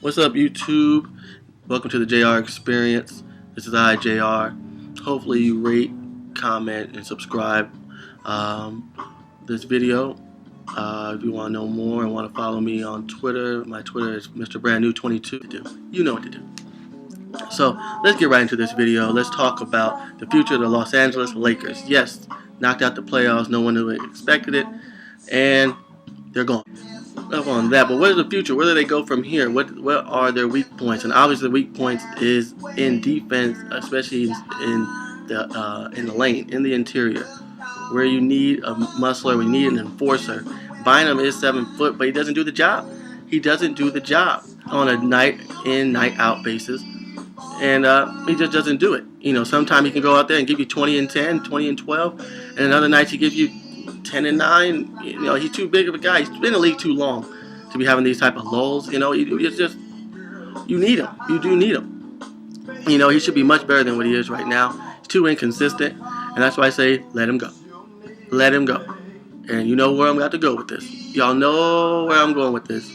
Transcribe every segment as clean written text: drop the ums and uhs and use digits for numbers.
What's up, YouTube? Welcome to the JR Experience. This is I, JR. Hopefully you rate, comment, and subscribe this video. If you want to know more and want to follow me on Twitter, my Twitter is Mr. Brand New 22. You know what to do. So let's get right into this video. Let's talk about the future of the Los Angeles Lakers. Yes, knocked out the playoffs. No one expected it, and they're gone. Enough on that, but what is the future? Where do they go from here? What are their weak points? And obviously, the weak points is in defense, especially in the lane, in the interior, where you need a muscler, we need an enforcer. Bynum is 7 foot, but he doesn't do the job. He doesn't do the job on a night in, night out basis, and he just doesn't do it. You know, sometimes he can go out there and give you 20 and 10, 20 and 12, and another night he gives you 10 and 9. You know, he's too big of a guy. He's been in the league too long to be having these type of lulls. You know, it's just, you need him. You do need him. You know, he should be much better than what he is right now. He's too inconsistent, and that's why I say let him go. Let him go. And you know where I'm about to go with this. Y'all know where I'm going with this.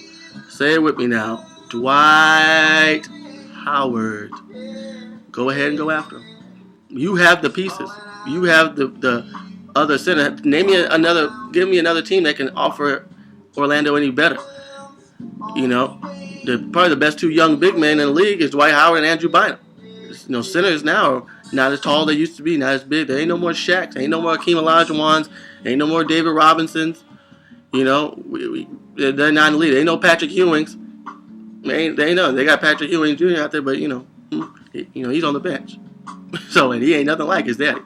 Say it with me now. Dwight Howard. Go ahead and go after him. You have the pieces. You have the other center. Give me another team that can offer Orlando any better. You know, probably the best two young big men in the league is Dwight Howard and Andrew Bynum. You know, centers now are not as tall as they used to be, not as big. There ain't no more Shaqs, there ain't no more Hakeem Olajuwons, there ain't no more David Robinsons. You know, they're not in the league. There ain't no Patrick Ewings. They ain't no. They got Patrick Ewing Jr. out there, but you know, he's on the bench. So, and he ain't nothing like his daddy.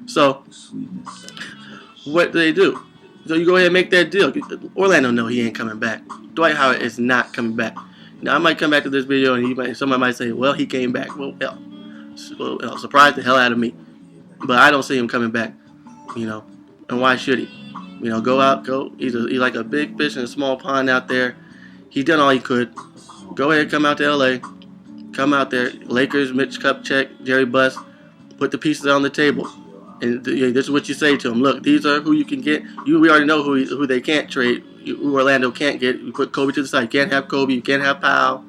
So, what do? So you go ahead and make that deal. Orlando know he ain't coming back. Dwight Howard is not coming back. Now I might come back to this video and somebody might say, well, he came back. Well, surprise the hell out of me. But I don't see him coming back. You know, and why should he? You know, go. He's like a big fish in a small pond out there. He's done all he could. Go ahead, come out to LA. Come out there. Lakers, Mitch Kupchak, Jerry Buss, put the pieces on the table. And this is what you say to them. Look, these are who you can get. We already know who they can't trade, who Orlando can't get. You put Kobe to the side. You can't have Kobe. You can't have Powell.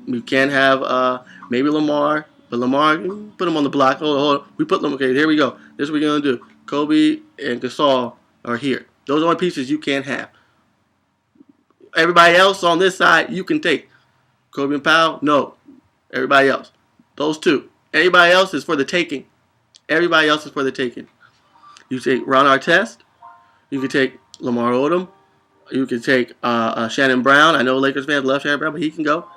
You can't have maybe Lamar. But Lamar, put him on the block. Hold on. We put them. Okay, here we go. This is what we're going to do. Kobe and Gasol are here. Those are the only pieces you can't have. Everybody else on this side, you can take. Kobe and Powell, no. Everybody else. Those two. Everybody else is for the taking. Everybody else is for the taking. You take Ron Artest. You can take Lamar Odom. You can take Shannon Brown. I know Lakers fans love Shannon Brown, but he can go.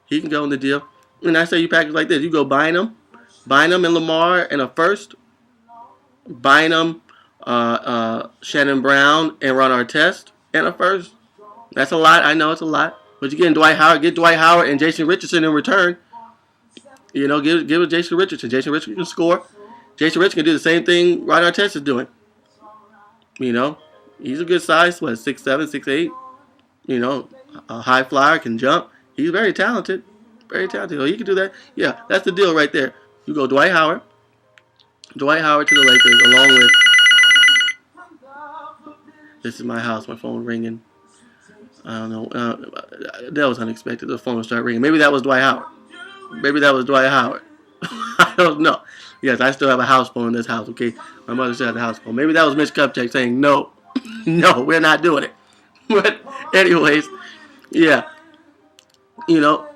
He can go in the deal. And I say you package like this. You go Bynum and Lamar and a first. Bynum, Shannon Brown, and Ron Artest and a first. That's a lot. I know it's a lot. But you're getting Dwight Howard. Get Dwight Howard and Jason Richardson in return. You know, give it Jason Richardson. Jason Richardson can score. Jason Richardson can do the same thing Ron Artest is doing. You know, he's a good size. 6'7", 6'8". You know, a high flyer, can jump. He's very talented. Very talented. So he can do that. Yeah, that's the deal right there. You go Dwight Howard. Dwight Howard to the Lakers along with... This is my house. My phone ringing. I don't know. That was unexpected. The phone would start ringing. Maybe that was Dwight Howard. I don't know. Yes, I still have a house phone in this house, okay? My mother still has a house phone. Maybe that was Mitch Kupchak saying, no, no, we're not doing it. But anyways, yeah. You know,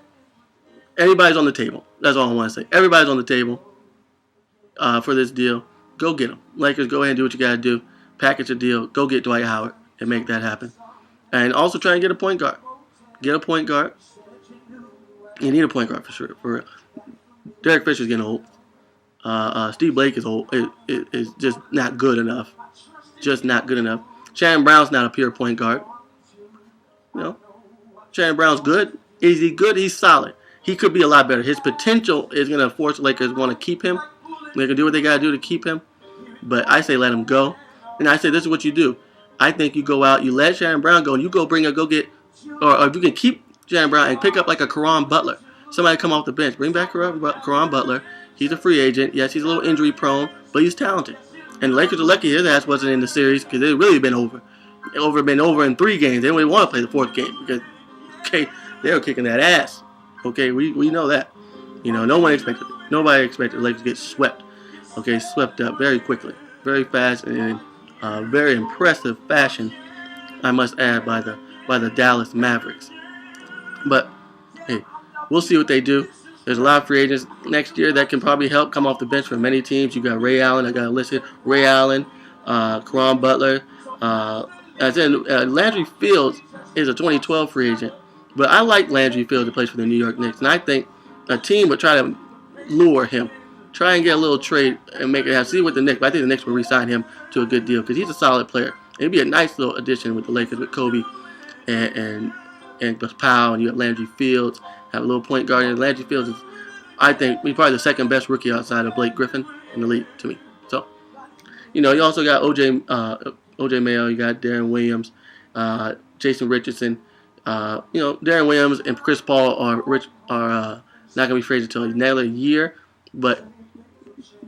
everybody's on the table. That's all I want to say. Everybody's on the table for this deal. Go get them. Lakers, go ahead and do what you got to do. Package a deal. Go get Dwight Howard and make that happen. And also try and get a point guard. Get a point guard. You need a point guard for sure. For real. Derek Fisher's getting old. Steve Blake is old. Is just not good enough. Just not good enough. Shannon Brown's not a pure point guard. You know, Shannon Brown's good. Is he good? He's solid. He could be a lot better. His potential is going to force the Lakers want to keep him. They can do what they got to do to keep him. But I say let him go. And I say this is what you do. I think you go out, you let Shannon Brown go, and you go get, or if you can keep Shannon Brown and pick up like a Caron Butler. Somebody come off the bench. Bring back Caron Butler. He's a free agent. Yes, he's a little injury prone, but he's talented. And the Lakers are lucky his ass wasn't in the series because it really been over. Been over in 3 games. They don't even want to play the 4th game because, okay, They were kicking that ass. Okay, we know that. You know, nobody expected the Lakers to get swept. Okay, swept up very quickly, very fast, and in very impressive fashion, I must add, by the Dallas Mavericks. But hey, we'll see what they do. There's a lot of free agents next year that can probably help come off the bench for many teams. You got Ray Allen. I got listed Ray Allen, Caron Butler. I said Landry Fields is a 2012 free agent, but I like Landry Fields to play for the New York Knicks, and I think a team would try to lure him, try and get a little trade and make it happen. See what the Knicks. But I think the Knicks will re-sign him to a good deal because he's a solid player. It'd be a nice little addition with the Lakers with Kobe and Powell, and you have Landry Fields, have a little point guard. And Landry Fields is, I think, he's probably the second best rookie outside of Blake Griffin in the league to me. So, you know, you also got OJ Mayo, you got Darren Williams, Jason Richardson. You know, Darren Williams and Chris Paul are not going to be free agents until another year, but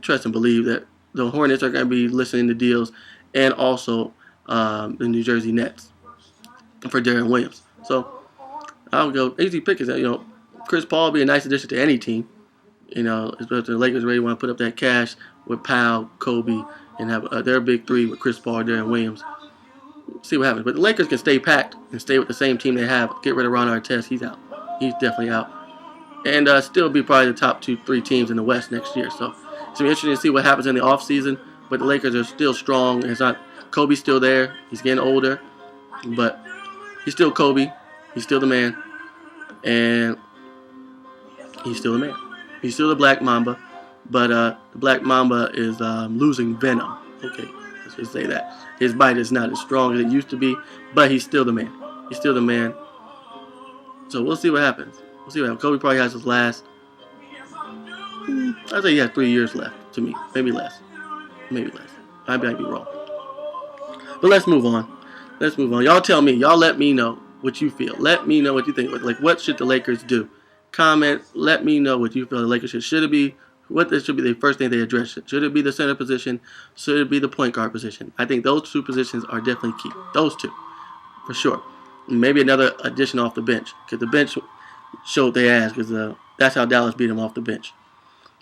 trust and believe that the Hornets are going to be listening to deals, and also the New Jersey Nets for Darren Williams. So I'll go easy pick is that, you know, Chris Paul will be a nice addition to any team. You know, especially if the Lakers really want to put up that cash with Powell, Kobe, and have their big three with Chris Paul, Darren Williams. See what happens. But the Lakers can stay packed and stay with the same team they have. Get rid of Ron Artest. He's out. He's definitely out. And still be probably the top 2-3 teams in the West next year. So it's going to be interesting to see what happens in the offseason. But the Lakers are still strong. It's not Kobe's still there. He's getting older. But he's still Kobe. He's still the man. And he's still the man. He's still the Black Mamba. But the Black Mamba is losing venom. Okay, let's just say that. His bite is not as strong as it used to be, but he's still the man. He's still the man. So we'll see what happens. We'll see what happens. Kobe probably has his last, I'd say he has 3 years left to me. Maybe less. Maybe less. I might be wrong. But let's move on. Let's move on. Y'all tell me. Y'all let me know what you feel. Let me know what you think. Like, what should the Lakers do? Comment. Let me know what you feel the Lakers should it be. What this should be the first thing they address. Should it be the center position? Should it be the point guard position? I think those two positions are definitely key. Those two, for sure. Maybe another addition off the bench, because the bench showed their ass, because that's how Dallas beat them off the bench.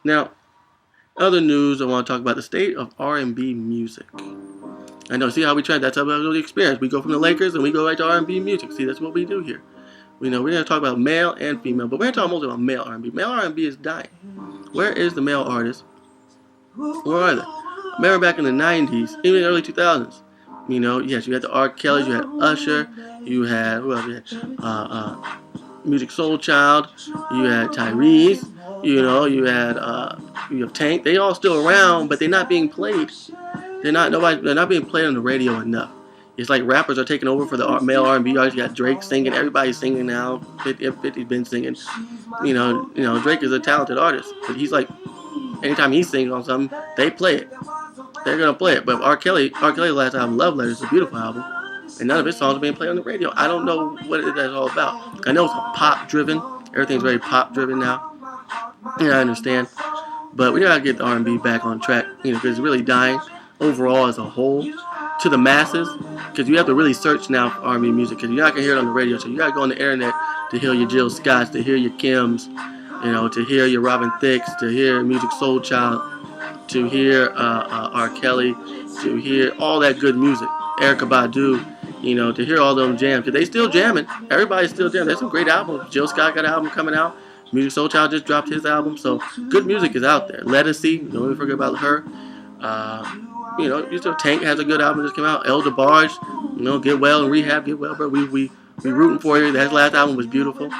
Now, other news, I want to talk about the state of R&B music. I know, see how we try, that's how the experience. We go from the Lakers and we go right to R&B music. See, that's what we do here. You know, we're going to talk about male and female, but we're going to talk mostly about male R&B. Male R&B is dying. Where is the male artist? Where are they? Remember back in the 90s, even the early 2000s. You know, yes, you had the R. Kellys, you had Usher, you had, who else? You had Music Soul Child, you had Tyrese, you know, you have Tank. They all still around, but they're not being played. They're not being played on the radio enough. It's like rappers are taking over for the male R&B artists. You got Drake singing. Everybody's singing now. 50's been singing. You know, Drake is a talented artist. But he's like, anytime he sings on something, they play it. They're going to play it. But R. Kelly's last album, Love Letters, is a beautiful album. And none of his songs are being played on the radio. I don't know what that's all about. I know it's pop-driven. Everything's very pop-driven now. Yeah, I understand. But we got to get the R&B back on track. You know, because it's really dying overall as a whole. To the masses, because you have to really search now for R&B music, because you're not going to hear it on the radio, so you got to go on the internet to hear your Jill Scotts, to hear your Kims, you know, to hear your Robin Thicke, to hear Music Soul Child, to hear R. Kelly, to hear all that good music, Erykah Badu, you know, to hear all them jams, because they still jamming, everybody's still jamming. There's some great albums. Jill Scott got an album coming out, Music Soul Child just dropped his album, so good music is out there. Legacy, don't even forget about her. You know, Tank has a good album that just came out. El DeBarge, you know, Get Well and Rehab, Get Well, bro. We rooting for you. That last album was beautiful.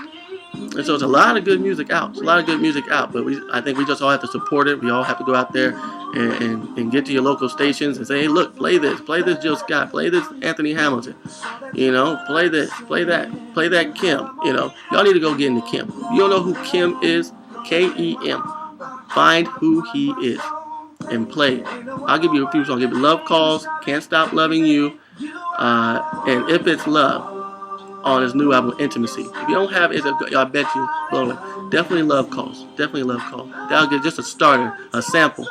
And so it's a lot of good music out. But I think we just all have to support it. We all have to go out there and get to your local stations and say, hey, look, play this Jill Scott, play this Anthony Hamilton. You know, play this, play that Kim. You know, y'all need to go get into Kim. You don't know who Kim is? K-E-M. Find who he is and play. I'll give you a few songs. I'll give you Love Calls, Can't Stop Loving You, and If It's Love on his new album, Intimacy. If you don't have it, I bet you, blown away. Definitely Love Calls. That'll get just a starter, a sample.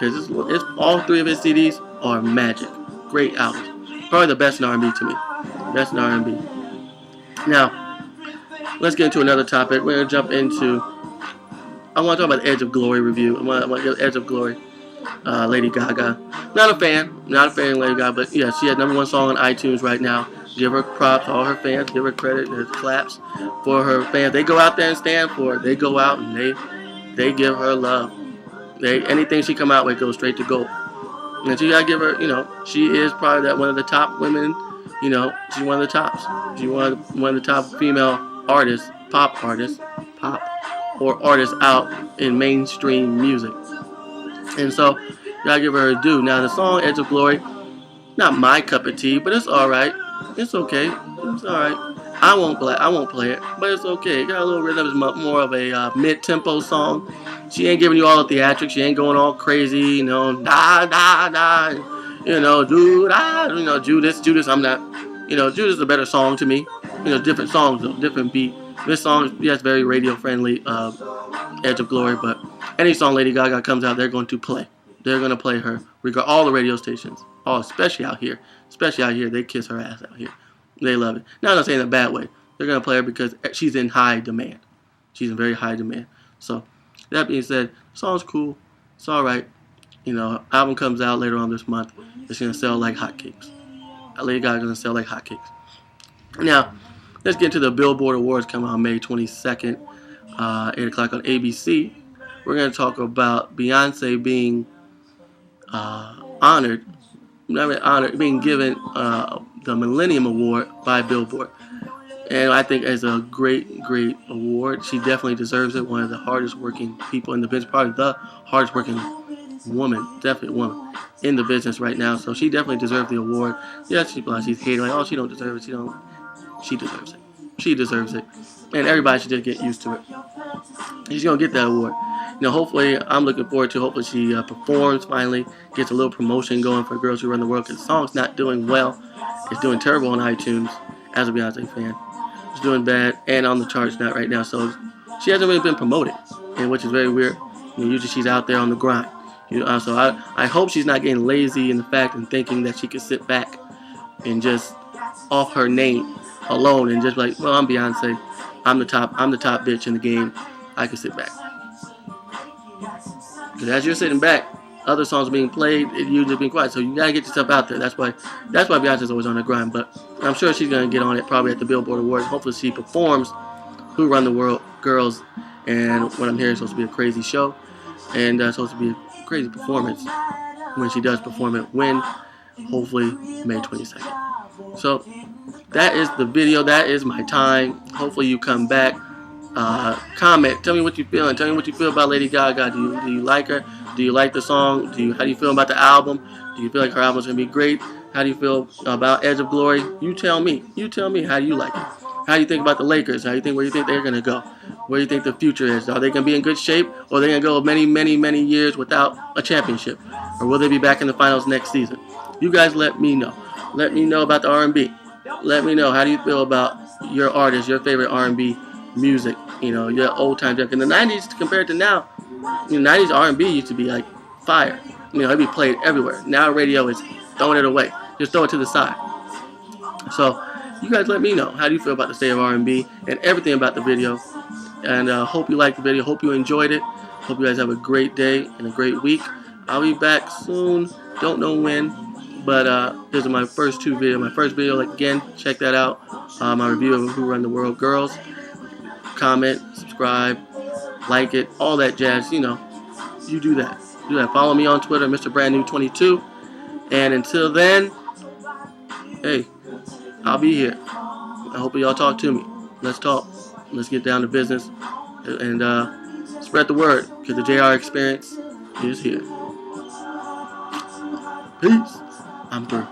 Because it's all three of his CDs are magic. Great albums. Probably the best in R&B to me. Best in R&B. Now, let's get into another topic. We're gonna jump into. I want to talk about the Edge of Glory review. I want to get Edge of Glory. Lady Gaga. Not a fan of Lady Gaga, but yeah, she had #1 song on iTunes right now. Give her props, all her fans. Give her credit and claps for her fans. They go out there and stand for her. They go out and they give her love. Anything she come out with goes straight to gold. And you gotta give her, she is probably that one of the top women. She's one of the tops. She's one of the top female artists, pop artists out in mainstream music. And so, you gotta give her her due. Now, the song Edge of Glory, not my cup of tea, but it's alright. It's okay. It's alright. I won't play it, but it's okay. It got a little rhythm. It's more of a mid-tempo song. She ain't giving you all the theatrics. She ain't going all crazy, da, da, da, Judas, I'm not, Judas is a better song to me. Different songs, though, different beat. This song, yes, very radio-friendly, Edge of Glory, but any song Lady Gaga comes out, they're going to play. They're going to play her. All the radio stations, especially out here, they kiss her ass out here. They love it. Now, I'm not saying in a bad way. They're going to play her because she's in high demand. She's in very high demand. So, that being said, the song's cool. It's all right. Album comes out later on this month. It's going to sell like hotcakes. Lady Gaga's going to sell like hotcakes. Now, let's get into the Billboard Awards coming on May 22nd, 8 o'clock on ABC. We're going to talk about Beyonce being being given the Millennium Award by Billboard. And I think it's a great, great award. She definitely deserves it. One of the hardest working people in the business, probably the hardest working woman, definitely woman in the business right now. So she definitely deserves the award. Yes, she's hating like, she don't deserve it. She deserves it. She deserves it. And everybody should just get used to it. She's going to get that award. Hopefully, I'm looking forward to, hopefully she performs finally, gets a little promotion going for Girls Who Run the World, because the song's not doing well. It's doing terrible on iTunes as a Beyonce fan. It's doing bad and on the charts not right now. So she hasn't really been promoted, and which is very weird. Usually she's out there on the grind. So I hope she's not getting lazy in the fact and thinking that she could sit back and just off her name alone and just like, well, I'm Beyonce. I'm the top bitch in the game. I can sit back. Because as you're sitting back, other songs are being played, it usually being quiet. So you gotta get yourself out there. That's why Beyonce's always on the grind. But I'm sure she's gonna get on it probably at the Billboard Awards. Hopefully she performs Who Run the World Girls, and what I'm hearing is supposed to be a crazy show, and supposed to be a crazy performance when she does perform it. When hopefully May 22nd. So that is the video. That is my time. Hopefully you come back. Comment. Tell me what you're feeling. Tell me what you feel about Lady Gaga. Do you like her? Do you like the song? How do you feel about the album? Do you feel like her album's gonna be great? How do you feel about Edge of Glory? You tell me. You tell me how do you like it. How do you think about the Lakers? Where do you think they're gonna go? Where do you think the future is? Are they gonna be in good shape, or are they gonna go many, many, many years without a championship? Or will they be back in the finals next season? You guys let me know. Let me know about the RnB. Let me know how do you feel about your artist, your favorite RnB music, your old time stuff. In the 90s compared to now, 90s R&B used to be like fire. It'd be played everywhere. Now radio is throwing it away. Just throw it to the side. So you guys let me know. How do you feel about the state of R&B and everything about the video? And hope you liked the video. Hope you enjoyed it. Hope you guys have a great day and a great week. I'll be back soon. Don't know when. But these are my first two videos. My first video, again, check that out. My review of Who Run the World Girls. Comment, subscribe, like it, all that jazz. You do that. Follow me on Twitter, Mr. Brand New 22. And until then, hey, I'll be here. I hope y'all talk to me. Let's talk. Let's get down to business and spread the word, because the JR experience is here. Peace. I'm through.